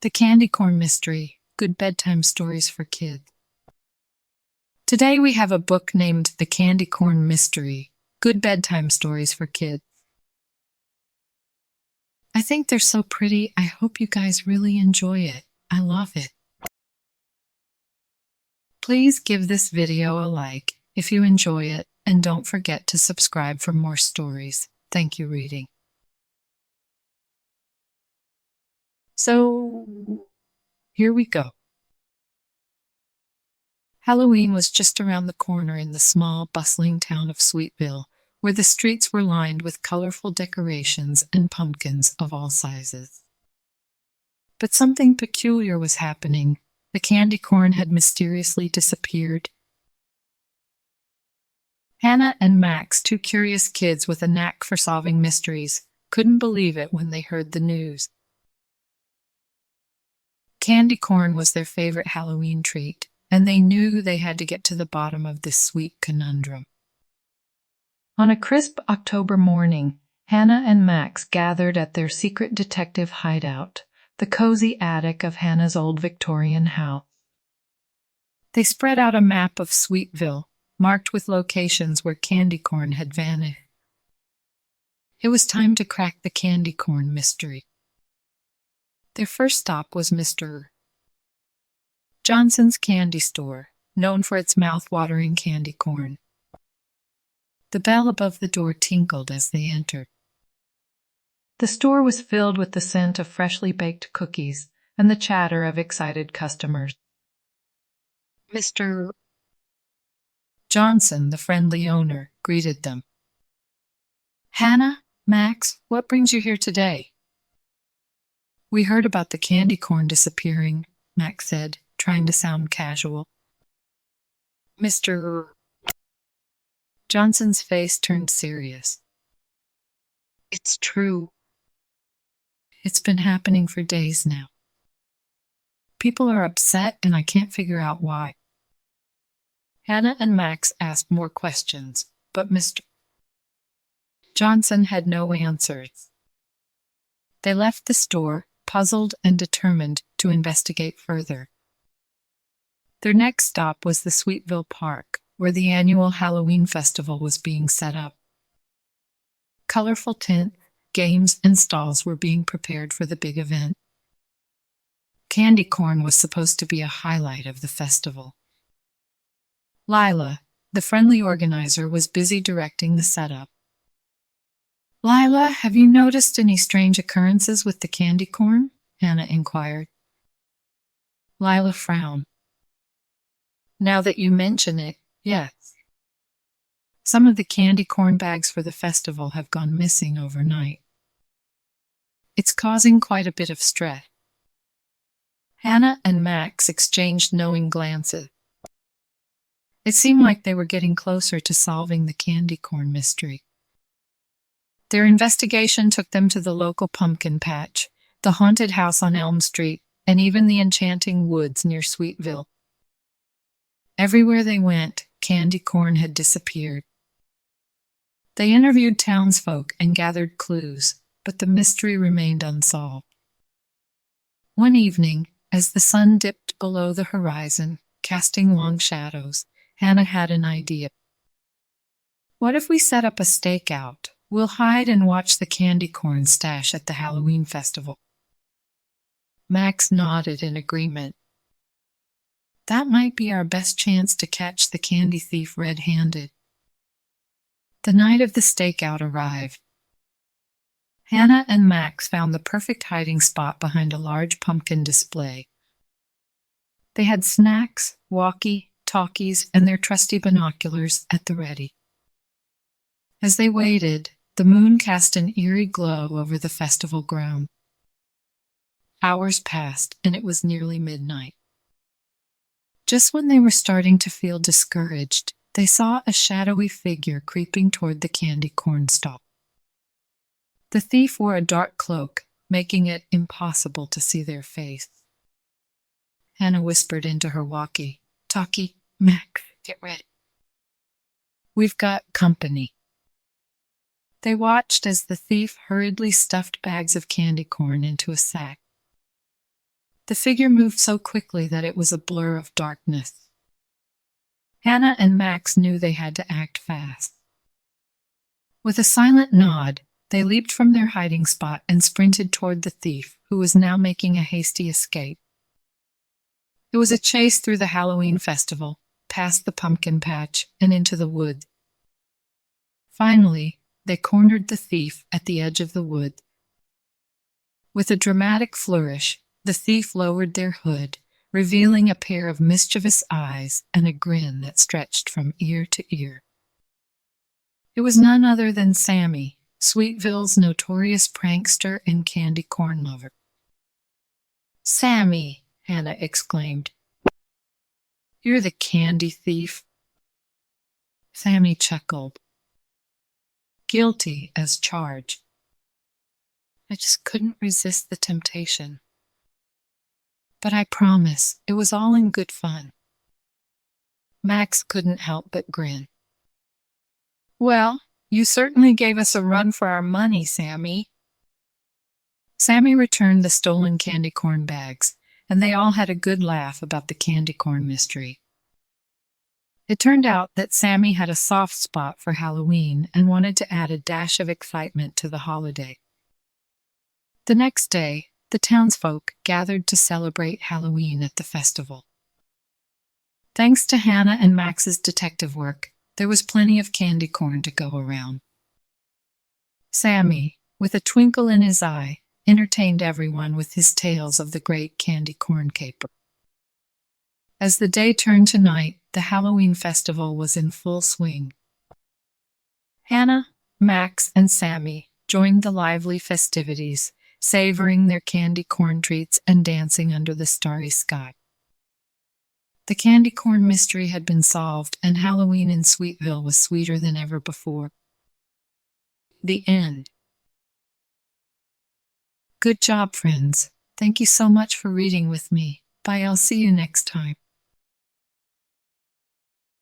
The Candy Corn Mystery, Good Bedtime Stories for Kids. Today we have a book named The Candy Corn Mystery, Good Bedtime Stories for Kids. I think they're so pretty. I hope you guys really enjoy it. I love it. Please give this video a like if you enjoy it, and don't forget to subscribe for more stories. Thank you, reading. So, here we go. Halloween was just around the corner in the small, bustling town of Sweetville, where the streets were lined with colorful decorations and pumpkins of all sizes. But something peculiar was happening. The candy corn had mysteriously disappeared. Hannah and Max, two curious kids with a knack for solving mysteries, couldn't believe it when they heard the news. Candy corn was their favorite Halloween treat, and they knew they had to get to the bottom of this sweet conundrum. On a crisp October morning, Hannah and Max gathered at their secret detective hideout, the cozy attic of Hannah's old Victorian house. They spread out a map of Sweetville, marked with locations where candy corn had vanished. It was time to crack the candy corn mystery. Their first stop was Mr. Johnson's candy store, known for its mouth-watering candy corn. The bell above the door tinkled as they entered. The store was filled with the scent of freshly baked cookies and the chatter of excited customers. Mr. Johnson, the friendly owner, greeted them. "Hannah, Max, what brings you here today?" "We heard about the candy corn disappearing," Max said, trying to sound casual. Mr. Johnson's face turned serious. "It's true. It's been happening for days now. People are upset and I can't figure out why." Hannah and Max asked more questions, but Mr. Johnson had no answers. They left the store, puzzled and determined to investigate further. Their next stop was the Sweetville Park, where the annual Halloween festival was being set up. Colorful tents, games, and stalls were being prepared for the big event. Candy corn was supposed to be a highlight of the festival. Lila, the friendly organizer, was busy directing the setup. "Lila, have you noticed any strange occurrences with the candy corn?" Hannah inquired. Lila frowned. "Now that you mention it, yes. Some of the candy corn bags for the festival have gone missing overnight. It's causing quite a bit of stress." Hannah and Max exchanged knowing glances. It seemed like they were getting closer to solving the candy corn mystery. Their investigation took them to the local pumpkin patch, the haunted house on Elm Street, and even the enchanting woods near Sweetville. Everywhere they went, candy corn had disappeared. They interviewed townsfolk and gathered clues, but the mystery remained unsolved. One evening, as the sun dipped below the horizon, casting long shadows, Hannah had an idea. "What if we set up a stakeout? We'll hide and watch the candy corn stash at the Halloween festival." Max nodded in agreement. "That might be our best chance to catch the candy thief red-handed." The night of the stakeout arrived. Hannah and Max found the perfect hiding spot behind a large pumpkin display. They had snacks, walkie-talkies, and their trusty binoculars at the ready. As they waited, the moon cast an eerie glow over the festival ground. Hours passed, and it was nearly midnight. Just when they were starting to feel discouraged, they saw a shadowy figure creeping toward the candy corn stall. The thief wore a dark cloak, making it impossible to see their face. Hannah whispered into her walkie-talkie, "Max, get ready. We've got company." They watched as the thief hurriedly stuffed bags of candy corn into a sack. The figure moved so quickly that it was a blur of darkness. Hannah and Max knew they had to act fast. With a silent nod, they leaped from their hiding spot and sprinted toward the thief, who was now making a hasty escape. It was a chase through the Halloween festival, past the pumpkin patch, and into the wood. Finally, they cornered the thief at the edge of the wood. With a dramatic flourish, the thief lowered their hood, revealing a pair of mischievous eyes and a grin that stretched from ear to ear. It was none other than Sammy, Sweetville's notorious prankster and candy corn lover. "Sammy," Hannah exclaimed, "you're the candy thief." Sammy chuckled. "Guilty as charged. I just couldn't resist the temptation. But I promise, it was all in good fun." Max couldn't help but grin. "Well, you certainly gave us a run for our money, Sammy." Sammy returned the stolen candy corn bags, and they all had a good laugh about the candy corn mystery. It turned out that Sammy had a soft spot for Halloween and wanted to add a dash of excitement to the holiday. The next day, the townsfolk gathered to celebrate Halloween at the festival. Thanks to Hannah and Max's detective work, there was plenty of candy corn to go around. Sammy, with a twinkle in his eye, entertained everyone with his tales of the great candy corn caper. As the day turned to night, the Halloween festival was in full swing. Hannah, Max, and Sammy joined the lively festivities, savoring their candy corn treats and dancing under the starry sky. The candy corn mystery had been solved, and Halloween in Sweetville was sweeter than ever before. The end. Good job, friends. Thank you so much for reading with me. Bye, I'll see you next time.